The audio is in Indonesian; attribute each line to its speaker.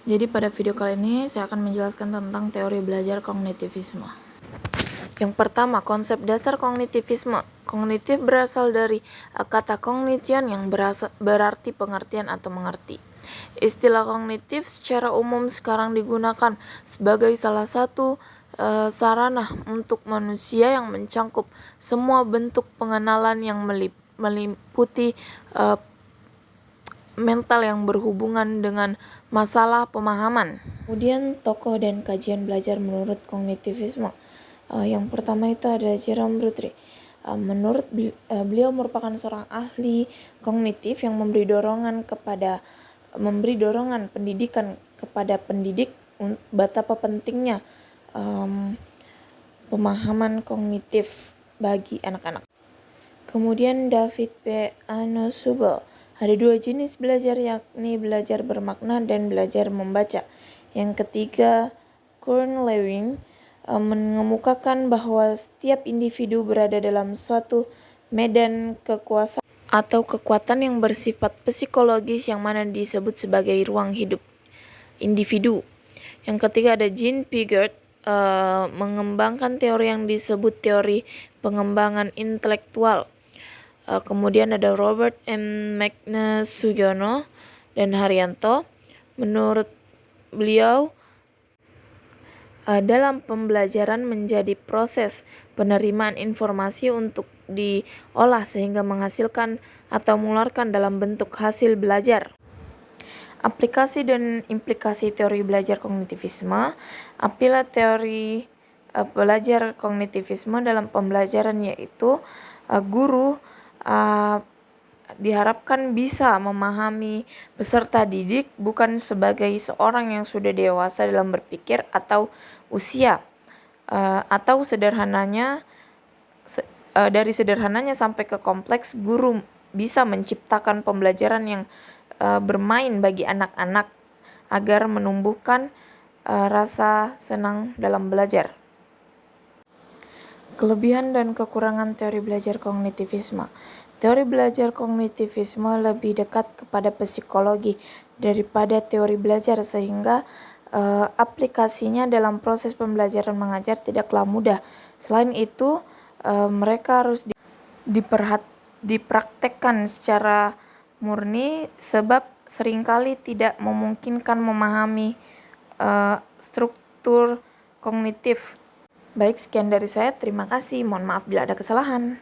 Speaker 1: Jadi pada video kali ini saya akan menjelaskan tentang teori belajar kognitivisme. Yang pertama, konsep dasar kognitivisme. Kognitif berasal dari kata cognition yang berarti pengertian atau mengerti. Istilah kognitif secara umum sekarang digunakan sebagai salah satu sarana untuk manusia yang mencangkup semua bentuk pengenalan yang meliputi mental yang berhubungan dengan masalah pemahaman. Kemudian tokoh dan kajian belajar menurut kognitivisme. Yang pertama itu ada Jerome Brutre. Menurut beliau merupakan seorang ahli kognitif yang memberi dorongan pendidikan kepada pendidik betapa pentingnya pemahaman kognitif bagi anak-anak. Kemudian David P. Subel. Ada dua jenis belajar, yakni belajar bermakna dan belajar membaca. Yang ketiga, Kurt Lewin mengemukakan bahwa setiap individu berada dalam suatu medan kekuasaan atau kekuatan yang bersifat psikologis yang mana disebut sebagai ruang hidup individu. Yang ketiga ada Jean Piaget mengembangkan teori yang disebut teori pengembangan intelektual. Kemudian ada Robert M. Magnus Sugiono dan Haryanto. Menurut beliau, dalam pembelajaran menjadi proses penerimaan informasi untuk diolah sehingga menghasilkan atau mengeluarkan dalam bentuk hasil belajar. Aplikasi dan implikasi teori belajar kognitivisme. Apabila teori belajar kognitivisme dalam pembelajaran yaitu guru diharapkan bisa memahami peserta didik bukan sebagai seorang yang sudah dewasa dalam berpikir atau usia, atau dari sederhananya sampai ke kompleks, guru bisa menciptakan pembelajaran yang bermain bagi anak-anak agar menumbuhkan rasa senang dalam belajar. Kelebihan dan kekurangan teori belajar kognitivisme. Teori belajar kognitivisme lebih dekat kepada psikologi daripada teori belajar sehingga aplikasinya dalam proses pembelajaran mengajar tidaklah mudah. Selain itu, mereka harus dipraktekkan secara murni sebab seringkali tidak memungkinkan memahami struktur kognitif. Baik, sekian dari saya. Terima kasih. Mohon maaf bila ada kesalahan.